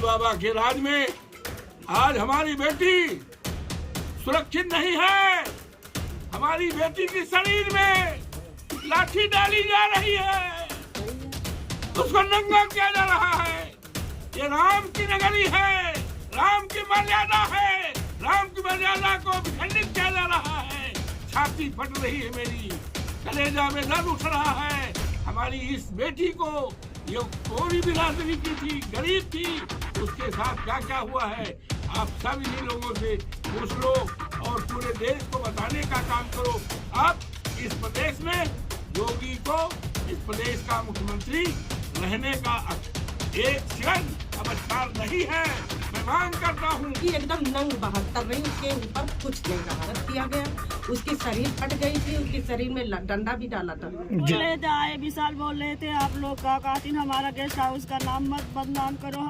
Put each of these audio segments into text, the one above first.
बाबा के राज में आज हमारी बेटी सुरक्षित नहीं है। हमारी बेटी के शरीर में लाठी डाली जा रही है, उसको नंगा किया जा रहा है। ये राम की नगरी है, राम की मर्यादा है, राम की मर्यादा को खंडित किया जा रहा है। छाती फट रही है मेरी, कलेजा में दर्द उठ रहा है। हमारी इस बेटी को ये कोई बिरादरी की थी, गरीब थी, उसके साथ क्या क्या हुआ है आप सभी लोगों से पूछ लो और पूरे देश को बताने का काम करो। अब इस प्रदेश में योगी को इस प्रदेश का मुख्यमंत्री रहने का एक सेकंड अब अधिकार नहीं है। मैं मांग करता हूँ कि एकदम नंग बहत्तर रही, उसके ऊपर कुछ नहीं रहा किया गया। उसकी शरीर फट गई थी, उसके शरीर में डंडा भी डाला था। बोल रहे थे, आए विशाल बोल रहे थे आप लोग का कातिल हमारा गेस्ट हाउस का नाम मत बदनाम करो।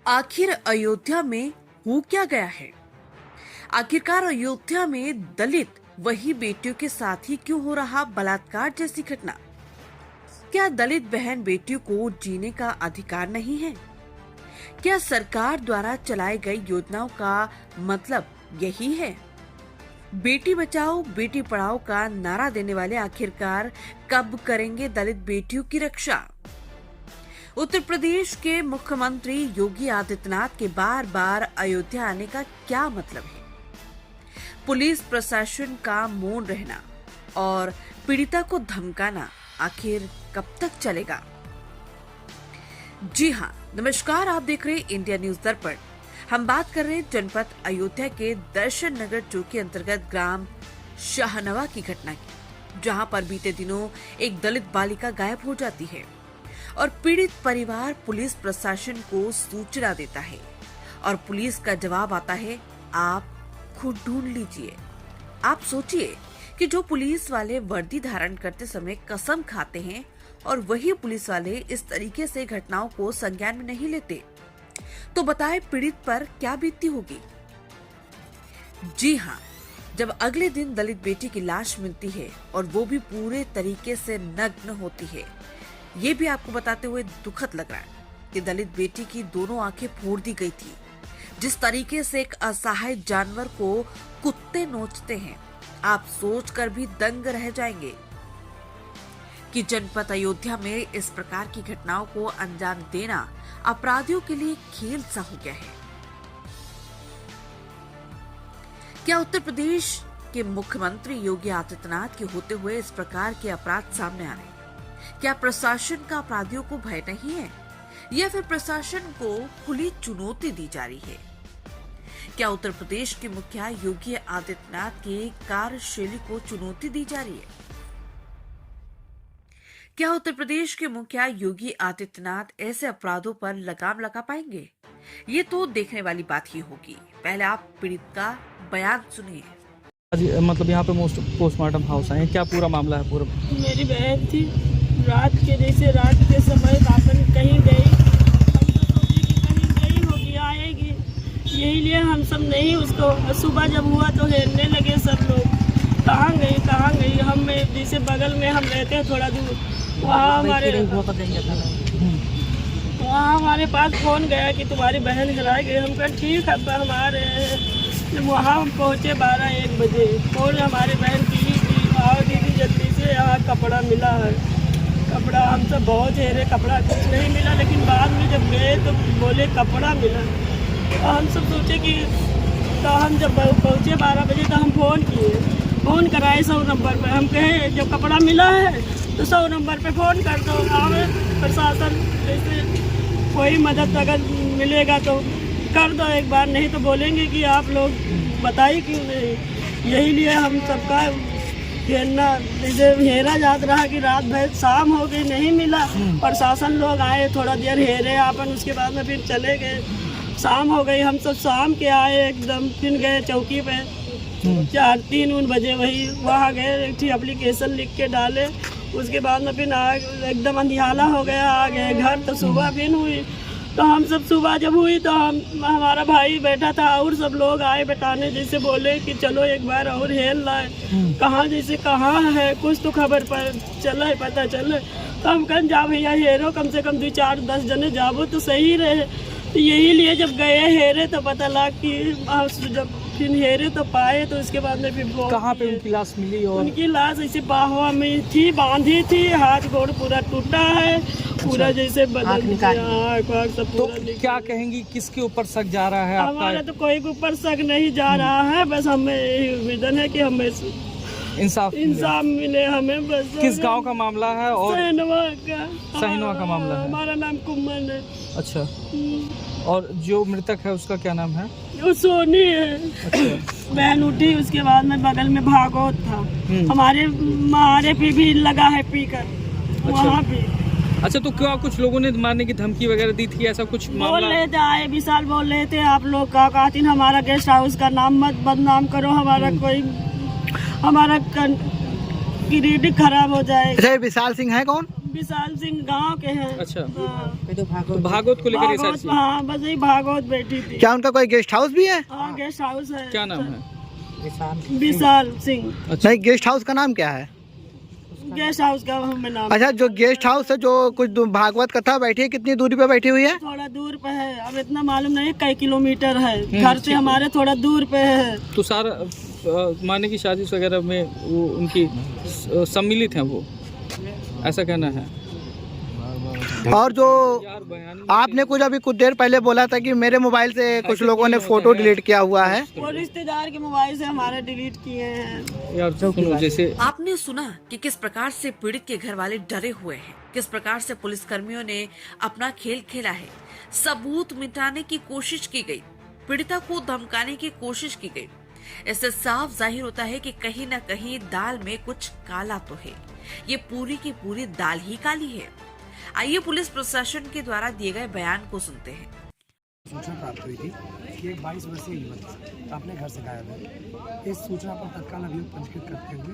आखिर अयोध्या में हो क्या गया है? आखिरकार अयोध्या में दलित वही बेटियों के साथ ही क्यों हो रहा बलात्कार जैसी घटना? क्या दलित बहन बेटियों को जीने का अधिकार नहीं है? क्या सरकार द्वारा चलाई गई योजनाओं का मतलब यही है? बेटी बचाओ बेटी पढ़ाओ का नारा देने वाले आखिरकार कब करेंगे दलित बेटियों की रक्षा? उत्तर प्रदेश के मुख्यमंत्री योगी आदित्यनाथ के बार बार अयोध्या आने का क्या मतलब है? पुलिस प्रशासन का मौन रहना और पीड़िता को धमकाना आखिर कब तक चलेगा? जी हाँ, नमस्कार, आप देख रहे हैं इंडिया न्यूज दर्पण। हम बात कर रहे हैं जनपद अयोध्या के दर्शन नगर चौकी अंतर्गत ग्राम शाहनवा की घटना की, जहां पर बीते दिनों एक दलित बालिका गायब हो जाती है और पीड़ित परिवार पुलिस प्रशासन को सूचना देता है और पुलिस का जवाब आता है, आप खुद ढूंढ लीजिए। आप सोचिए कि जो पुलिस वाले वर्दी धारण करते समय कसम खाते हैं और वही पुलिस वाले इस तरीके से घटनाओं को संज्ञान में नहीं लेते, तो बताएं पीड़ित पर क्या बीतती होगी। जी हाँ, जब अगले दिन दलित बेटी की लाश मिलती है और वो भी पूरे तरीके से नग्न होती है, ये भी आपको बताते हुए दुखद लग रहा है कि दलित बेटी की दोनों आंखें फोड़ दी गई थी। जिस तरीके से एक असहाय जानवर को कुत्ते नोचते हैं, आप सोचकर भी दंग रह जाएंगे कि जनपद अयोध्या में इस प्रकार की घटनाओं को अंजाम देना अपराधियों के लिए खेल सा हो गया है। क्या उत्तर प्रदेश के मुख्यमंत्री योगी आदित्यनाथ के होते हुए इस प्रकार के अपराध सामने आ रहे हैं? क्या प्रशासन का अपराधियों को भय नहीं है या फिर प्रशासन को खुली चुनौती दी जा रही है? क्या उत्तर प्रदेश के मुखिया योगी आदित्यनाथ की कार्यशैली को चुनौती दी जा रही है? क्या उत्तर प्रदेश के मुखिया योगी आदित्यनाथ ऐसे अपराधों पर लगाम लगा पाएंगे? ये तो देखने वाली बात ही होगी। पहले आप पीड़ित का बयान सुनिए। मतलब यहाँ पे पोस्टमार्टम हाउस आए, क्या पूरा मामला है? पूरा मेरी बहन थी, रात के समय अपन कहीं गई, हम तो सोचे कि कहीं गई होगी आएगी, यही लिए हम सब नहीं उसको। सुबह जब हुआ तो हेरने लगे सब लोग, कहाँ गई। हम जैसे बगल में हम रहते हैं थोड़ा दूर, वहाँ हमारे पास फोन गया कि तुम्हारी बहन हेराई गई। हम कहा ठीक है, पर हम आ रहे हैं। जब वहाँ हम पहुँचे 12-1 बजे, फोन हमारी बहन की थी, आओ दीदी जल्दी से, यहाँ कपड़ा मिला है। कपड़ा हम सब बहुत हेरे, कपड़ा कुछ नहीं मिला, लेकिन बाद में जब गए तो बोले कपड़ा मिला। और हम सब सोचे कि, तो हम जब पहुँचे 12 बजे तो हम फ़ोन कराए 100 नंबर पर। हम कहे जब कपड़ा मिला है तो 100 नंबर पे फ़ोन कर दो, आवे प्रशासन जैसे कोई मदद अगर मिलेगा तो कर दो एक बार, नहीं तो बोलेंगे कि आप लोग बताइए क्यों नहीं। यही लिए हम सबका घेरना, जैसे हेरा जात रहा कि रात भर शाम हो गई नहीं मिला। प्रशासन लोग आए, थोड़ा देर हेरे आपन, उसके बाद में फिर चले गए। शाम हो गई, हम सब शाम के आए एकदम, फिर गए चौकी पे 4-3 बजे, वही वहाँ गए, एक एप्लीकेशन लिख के डाले। उसके बाद में फिर एकदम अंधियाला हो गया, आ गए घर। तो सुबह फिर हुई तो हम सब सुबह जब हुई तो हमारा भाई बैठा था और सब लोग आए बताने, जैसे बोले कि चलो एक बार और हेल लाए, कहाँ जैसे कहाँ है कुछ तो खबर पर चले, पता चले। तो हम कहीं जा भैया हेरो, कम से कम 2-4-10 जने जाबो तो सही रहे। तो यही लिए जब गए हेरे तो पता लगा कि जब फिर हेरे तो पाए, तो उसके बाद में फिर कहाँ पे उनकी लाश मिली? और उनकी लाश ऐसे बाहुआ में थी, बांधी थी, हाथ गोड़ पूरा टूटा है, पूरा जैसे बदन सब तो पूरा। क्या कहेंगी, किसके ऊपर शक जा रहा है हमारा आपका? तो कोई के ऊपर शक नहीं जा रहा है, बस हमें यही उम्मीद है कि हमें इंसाफ मिले हमें बस। किस गांव का मामला है? और सहनवा का मामला है। हमारा नाम कुम्मन है। अच्छा, और जो मृतक है उसका क्या नाम है? वो सोनी है। अच्छा। बहन उठी, उसके बाद में बगल में भागवत था, हमारे पे भी लगा है पीकर वहाँ पे। अच्छा, तो क्या कुछ लोगों ने मारने की धमकी वगैरह दी थी, ऐसा कुछ बोल मामला? रहे थे, आए विशाल बोल रहे थे आप लोग का कहती हमारा गेस्ट हाउस का नाम मत बदनाम करो, हमारा क्रेडिट खराब हो जाए। अच्छा, विशाल सिंह है कौन? विशाल सिंह गांव के हैं। अच्छा, हाँ। तो भागवत को लेकर ये सारी चीज़? हाँ, बस यही भागवत बैठी थी। क्या उनका कोई गेस्ट हाउस भी है? हाँ, गेस्ट हाउस है। क्या नाम है? विशाल सिंह। अच्छा। नहीं, गेस्ट हाउस का नाम क्या है? गेस्ट हाउस का हमें नाम। अच्छा, जो गेस्ट हाउस है, जो कुछ भागवत कथा बैठी है, कितनी दूरी पे बैठी हुई है? थोड़ा दूर पे है, अब इतना मालूम नहीं कई किलोमीटर है, घर से हमारे थोड़ा दूर पे है। तो सारा माने की साजिश वगैरह में वो उनकी सम्मिलित हैं, वो ऐसा कहना है। और जो आपने कुछ देर पहले बोला था कि मेरे मोबाइल से कुछ लोगों ने फोटो डिलीट किया हुआ है, वो रिश्तेदार के मोबाइल से हमारे डिलीट किए हैं। यार सुनो, जैसे आपने सुना कि किस प्रकार से पीड़ित के घर वाले डरे हुए हैं, किस प्रकार से पुलिस कर्मियों ने अपना खेल खेला है, सबूत मिटाने की कोशिश की गई, पीड़िता को धमकाने की कोशिश की गई। इससे साफ जाहिर होता है कि कहीं न कहीं दाल में कुछ काला तो है। ये पूरी की पूरी दाल ही काली है। आइए पुलिस प्रशासन के द्वारा दिए गए बयान को सुनते हैं। सूचना प्राप्त हुई थी कि एक 22 वर्षीय युवक अपने घर से गायब है। इस सूचना पर तत्काल अभियोग पंजीकृत करते हुए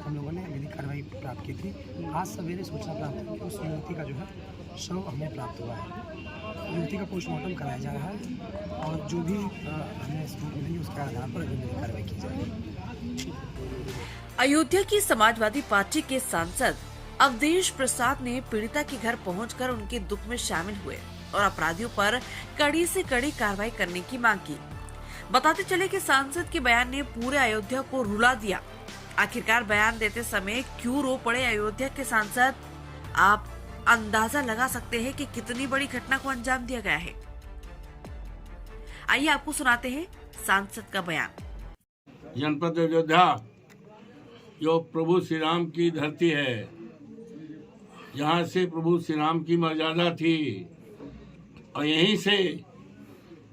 हम लोगों ने विधिक कार्रवाई प्राप्त की थी। आज सवेरे सूचना प्राप्त हुई कि उस युवती का जो है शव हमें प्राप्त हुआ है। युवती का पोस्टमार्टम कराया जा रहा है और जो भी हमें सबूत मिलेंगे उसके आधार पर विधिक कार्रवाई की जाएगी। अयोध्या की समाजवादी पार्टी के सांसद अवधेश प्रसाद ने पीड़िता के घर पहुंचकर उनके दुख में शामिल हुए और अपराधियों पर कड़ी से कड़ी कार्रवाई करने की मांग की। बताते चले कि सांसद के बयान ने पूरे अयोध्या को रुला दिया। आखिरकार बयान देते समय क्यों रो पड़े अयोध्या के सांसद? आप अंदाजा लगा सकते हैं कि कितनी बड़ी घटना को अंजाम दिया गया है। आइए आपको सुनाते हैं सांसद का बयान। जनपद अयोध्या जो प्रभु श्री राम की धरती है, यहाँ से प्रभु श्री राम की मर्यादा थी और यहीं से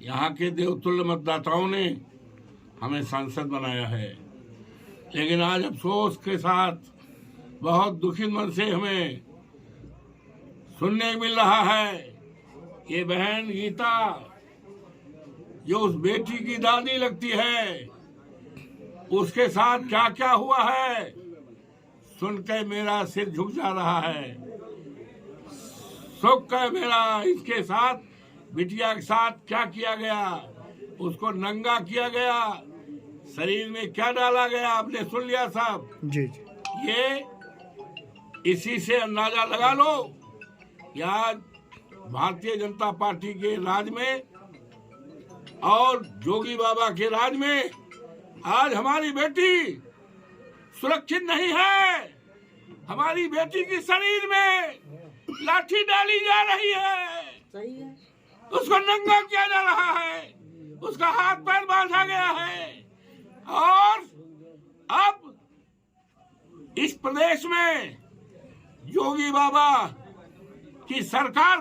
यहाँ के देवतुल्य मतदाताओं ने हमें सांसद बनाया है। लेकिन आज अफसोस के साथ बहुत दुखी मन से हमें सुनने को मिल रहा है, ये बहन गीता जो उस बेटी की दादी लगती है, उसके साथ क्या क्या हुआ है सुनकर मेरा सिर झुक जा रहा है। सुख है मेरा इसके साथ, बिटिया के साथ क्या किया गया, उसको नंगा किया गया, शरीर में क्या डाला गया, आपने सुन लिया साहब जी। ये इसी से अंदाजा लगा लो कि आज भारतीय जनता पार्टी के राज में और जोगी बाबा के राज में आज हमारी बेटी सुरक्षित नहीं है। हमारी बेटी के शरीर में लाठी डाली जा रही है, सही है। उसको नंगा किया जा रहा है, उसका हाथ पैर बांधा गया है और अब इस प्रदेश में योगी बाबा की सरकार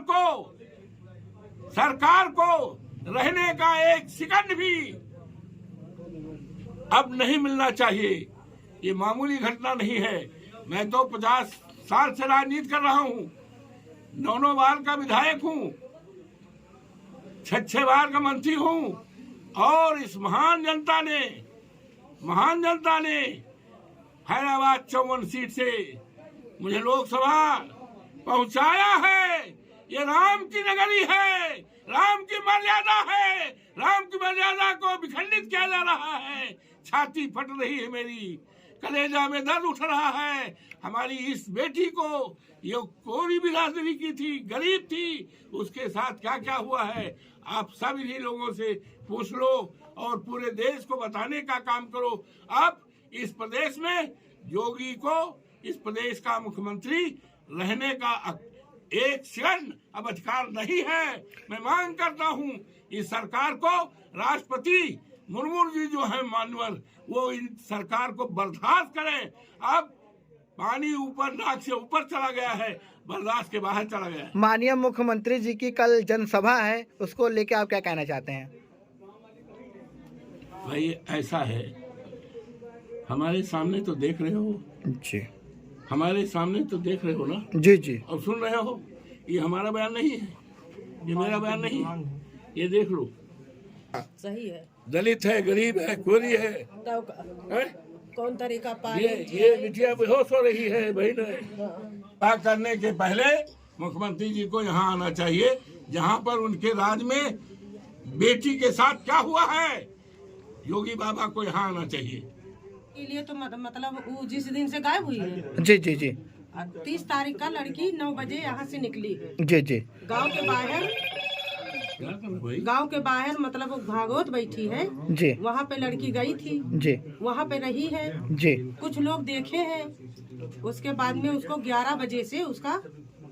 को रहने का एक सेकंड भी अब नहीं मिलना चाहिए। ये मामूली घटना नहीं है। मैं तो 50 साल से राजनीति कर रहा हूँ, 9 बार का विधायक हूँ, 6 बार का मंत्री हूँ और इस महान जनता ने हैदराबाद 54 सीट से मुझे लोकसभा पहुंचाया है। ये राम की नगरी है, राम की मर्यादा है, राम की मर्यादा को विखंडित किया जा रहा है। छाती फट रही है मेरी, कलेजा में दर्द उठ रहा है। हमारी इस बेटी को ये कोई बिरादरी की थी, गरीब थी, उसके साथ क्या क्या हुआ है आप सब इन्हीं लोगों से पूछ लो और पूरे देश को बताने का काम करो। अब इस प्रदेश में योगी को इस प्रदेश का मुख्यमंत्री रहने का एक सेकंड अब अधिकार नहीं है। मैं मांग करता हूं इस सरकार को, राष्ट्रपति मुर्मू जी जो है मानवर, वो इन सरकार को बर्दाश्त करें। अब पानी ऊपर नाक से ऊपर चला गया है, बर्दाश्त के बाहर चला गया है। माननीय मुख्यमंत्री जी की कल जनसभा है, उसको लेके आप क्या कहना चाहते हैं? भाई ऐसा है, हमारे सामने तो देख रहे हो जी, हमारे सामने तो देख रहे हो ना जी जी, और सुन रहे हो। ये हमारा बयान नहीं है, ये मेरा बयान नहीं है, ये देख लो। सही है। दलित है, गरीब है, कोरी है, कौन तरीका ये बिटिया बेहोश हो रही है बहन। क्या करने के पहले मुख्यमंत्री जी को यहाँ आना चाहिए, जहाँ पर उनके राज में बेटी के साथ क्या हुआ है, योगी बाबा को यहाँ आना चाहिए। के लिए तो मतलब वो जिस दिन से गायब हुई है, जी जी जी, 30 तारीख का लड़की 9 बजे यहाँ से निकली है। जी जी, गांव के बाहर मतलब वो भागवत बैठी है जी, वहाँ पे लड़की गई थी जी, वहाँ पे रही है जी, कुछ लोग देखे हैं। उसके बाद में उसको 11 बजे से उसका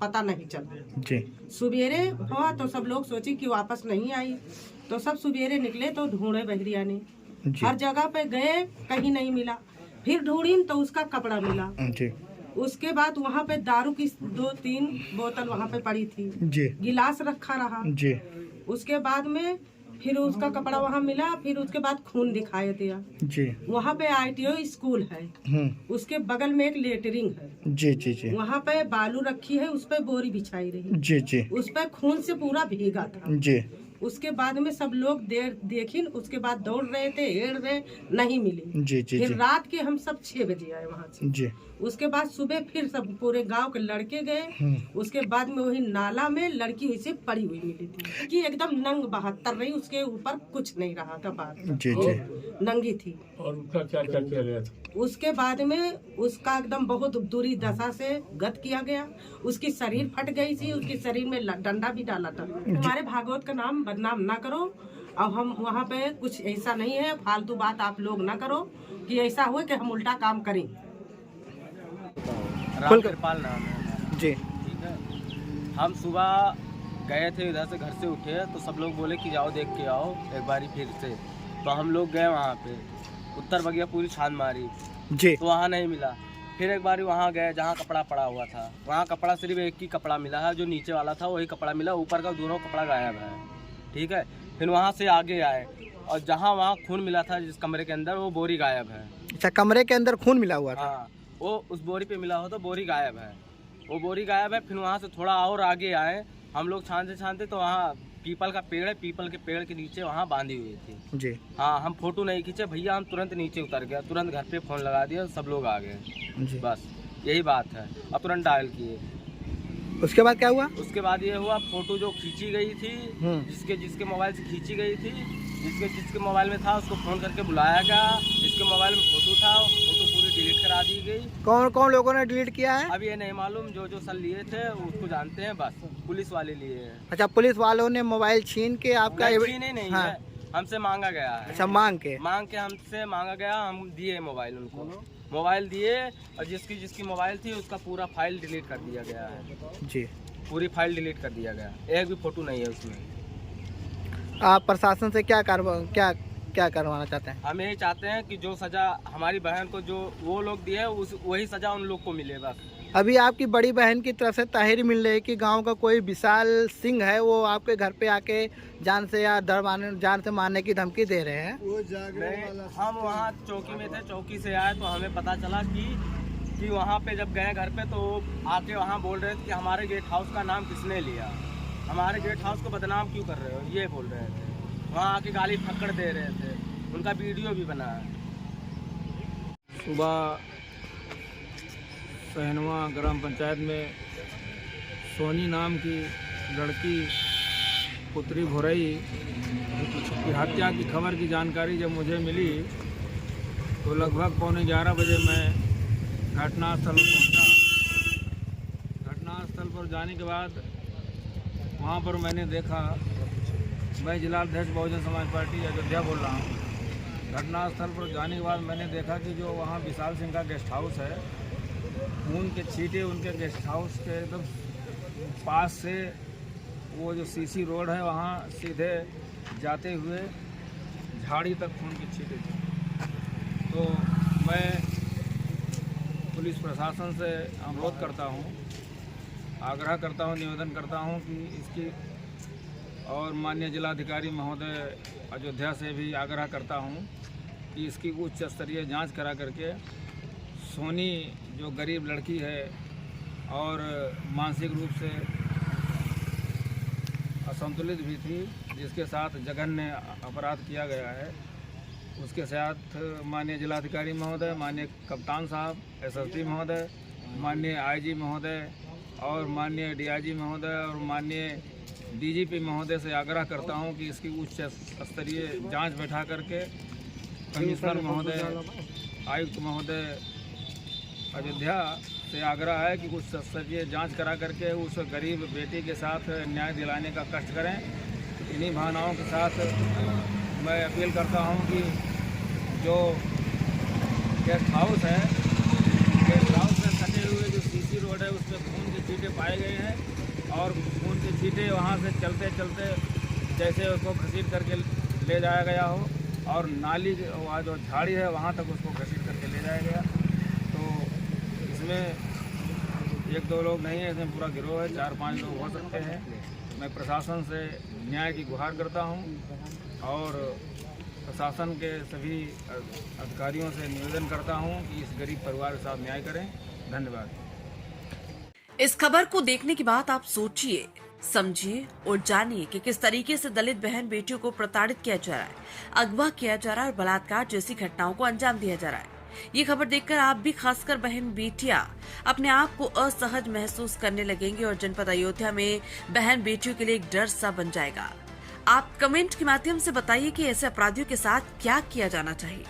पता नहीं चला। जी, सुबेरे हुआ तो सब लोग सोचे कि वापस नहीं आई, तो सब सुबेरे निकले तो ढूंढे बहरिया ने, जी, हर जगह पे गए, कहीं नहीं मिला। फिर ढूंढी तो उसका कपड़ा मिला। जी, उसके बाद वहाँ पे दारू की 2-3 बोतल वहाँ पे पड़ी थी, जी, गिलास रखा रहा। जी, उसके बाद में फिर उसका कपड़ा वहाँ मिला। फिर उसके बाद खून दिखाई दिया। जी, वहाँ पे ITO स्कूल है, उसके बगल में एक लेटरिंग है। जी, जी, जी, वहाँ पे बालू रखी है, उस पे बोरी बिछाई रही, जी, जी, उस पे खून से पूरा भीगा था। जी, उसके बाद में सब लोग देखिन, उसके बाद दौड़ रहे थे, हेड़ रहे, नहीं मिली। जी, जी, फिर जी, रात के हम सब 6 बजे आए वहाँ से। जी, उसके बाद सुबह फिर सब पूरे गांव के लड़के गए। उसके बाद में वही नाला में लड़की वैसे पड़ी हुई मिली थी कि एकदम नंग 72 रही, उसके ऊपर कुछ नहीं रहा था, बात जी, जी, नंगी थी। और उसका क्या क्या किया गया था? उसके बाद में उसका एकदम बहुत बुरी दशा से गत किया गया। उसकी शरीर फट गई थी, उसके शरीर में डंडा भी डाला था। हमारे भागवत का नाम बदनाम ना करो, अब हम वहाँ पे कुछ ऐसा नहीं है, फालतू बात आप लोग ना करो कि ऐसा हुए कि हम उल्टा काम करें। रामकृपाल नाम है जी, ठीक है। हम सुबह गए थे, इधर से घर से उठे तो सब लोग बोले कि जाओ देख के आओ एक बारी फिर से। तो हम लोग गए वहाँ पे, उत्तर बगिया पूरी छान मारी जी, तो वहाँ नहीं मिला। फिर एक बारी वहाँ गए जहाँ कपड़ा पड़ा हुआ था, वहाँ कपड़ा सिर्फ एक ही कपड़ा मिला है, जो नीचे वाला था वही कपड़ा मिला, ऊपर का दोनों कपड़ा गायब है। ठीक है। फिर वहाँ से आगे आए और जहाँ वहाँ खून मिला था जिस कमरे के अंदर, वो बोरी गायब है। अच्छा, कमरे के अंदर खून मिला हुआ था? हाँ, वो उस बोरी पे मिला हो तो बोरी गायब है, वो बोरी गायब है। फिर वहाँ से थोड़ा और आगे आए हम लोग, छानते तो वहाँ पीपल का पेड़ है, पीपल के पेड़ के नीचे वहाँ बांधी हुई थी जी। हाँ, हम फोटो नहीं खींचे भैया, हम तुरंत नीचे उतर गया, तुरंत घर पे फ़ोन लगा दिया, सब लोग आ गए जी। बस यही बात है। और तुरंत डायल किए। उसके बाद क्या हुआ? उसके बाद ये हुआ, फोटो जो खींची गई थी, जिसके मोबाइल से खींची गई थी, जिसके मोबाइल में था उसको फ़ोन करके बुलाया गया, जिसके मोबाइल में फ़ोटो था फोटो पूरी डिलीट करा दी गई। कौन कौन लोगों ने डिलीट किया है? अब ये नहीं मालूम, जो सर लिए थे उसको जानते हैं, बस पुलिस वाले लिए हैं। अच्छा, पुलिस वालों ने मोबाइल छीन के आपका? छीने नहीं है, हमसे मांगा गया है। अच्छा, मांग के हमसे मांगा गया, हम दिए मोबाइल उनको, मोबाइल दिए और जिसकी मोबाइल थी उसका पूरा फाइल डिलीट कर दिया गया है जी, पूरी फाइल डिलीट कर दिया गया, एक भी फोटो नहीं है उसमें। आप प्रशासन से क्या करवाना चाहते हैं? हम यही चाहते हैं कि जो सजा हमारी बहन को जो वो लोग दिए वही सजा उन लोग को मिले बस। अभी आपकी बड़ी बहन की तरफ से ताहिरी मिल रही है कि गांव का कोई विशाल सिंह है, वो आपके घर पे आके जान से मारने की धमकी दे रहे हैं। हम वहाँ चौकी में थे, चौकी से आए तो हमें पता चला कि वहाँ पे जब गए घर पे तो आके वहाँ बोल रहे थे कि हमारे गेट हाउस का नाम किसने लिया, हमारे गेट हाउस को बदनाम क्यों कर रहे हो, ये बोल रहे थे। वहाँ आके गाली फक्कड़ दे रहे थे, उनका वीडियो भी बना है। सुबह सहनवा ग्राम पंचायत में सोनी नाम की लड़की पुत्री भुरई की हत्या की खबर की जानकारी जब मुझे मिली तो लगभग 11:15 बजे मैं घटनास्थल पर पहुंचा। घटनास्थल पर जाने के बाद वहां पर मैंने देखा, मैं जिलाध्यक्ष बहुजन समाज पार्टी अयोध्या बोल रहा हूं। घटनास्थल पर जाने के बाद मैंने देखा कि जो वहां विशाल सिंह का गेस्ट हाउस है, खून के छींटे उनके गेस्ट हाउस के एकदम पास से वो जो सीसी रोड है वहाँ सीधे जाते हुए झाड़ी तक खून के छींटे थे। तो मैं पुलिस प्रशासन से अनुरोध करता हूँ, आग्रह करता हूँ, निवेदन करता हूँ कि इसकी, और माननीय जिलाधिकारी महोदय अयोध्या से भी आग्रह करता हूँ कि इसकी उच्च स्तरीय जांच करा करके सोनी जो गरीब लड़की है और मानसिक रूप से असंतुलित भी थी, जिसके साथ जघन्य अपराध किया गया है, उसके साथ माननीय जिलाधिकारी महोदय, माननीय कप्तान साहब, एसएसपी महोदय, माननीय आईजी महोदय और माननीय डीआईजी महोदय और माननीय डीजीपी महोदय से आग्रह करता हूं कि इसकी उच्च स्तरीय जांच बैठा करके कमिश्नर महोदय, आयुक्त महोदय अयोध्या से आग्रह है कि उच्च स्तरीय जांच करा करके उस गरीब बेटी के साथ न्याय दिलाने का कष्ट करें। इन्हीं भावनाओं के साथ मैं अपील करता हूं कि जो गेस्ट हाउस है, गेस्ट हाउस से सटे हुए जो सीसी रोड है उस पर खून के छींटे पाए गए हैं और खून के छींटे वहां से चलते चलते जैसे उसको घसीट करके ले जाया गया हो और नाली वहाँ जो झाड़ी है वहाँ तक उसको घसीट करके ले जाया गया। तो इसमें 1-2 लोग नहीं है, इसमें पूरा गिरोह है, 4-5 लोग हो सकते हैं। मैं प्रशासन से न्याय की गुहार करता हूं और प्रशासन के सभी अधिकारियों से निवेदन करता हूं कि इस गरीब परिवार के साथ न्याय करें। धन्यवाद। इस खबर को देखने के बाद आप सोचिए, समझिए और जानिए कि किस तरीके से दलित बहन बेटियों को प्रताड़ित किया जा रहा है, अगवा किया जा रहा है और बलात्कार जैसी घटनाओं को अंजाम दिया जा रहा है। ये खबर देखकर आप भी, खासकर बहन बेटियां, अपने आप को असहज महसूस करने लगेंगे और जनपद अयोध्या में बहन बेटियों के लिए एक डर सा बन जाएगा। आप कमेंट के माध्यम से बताइए कि ऐसे अपराधियों के साथ क्या किया जाना चाहिए।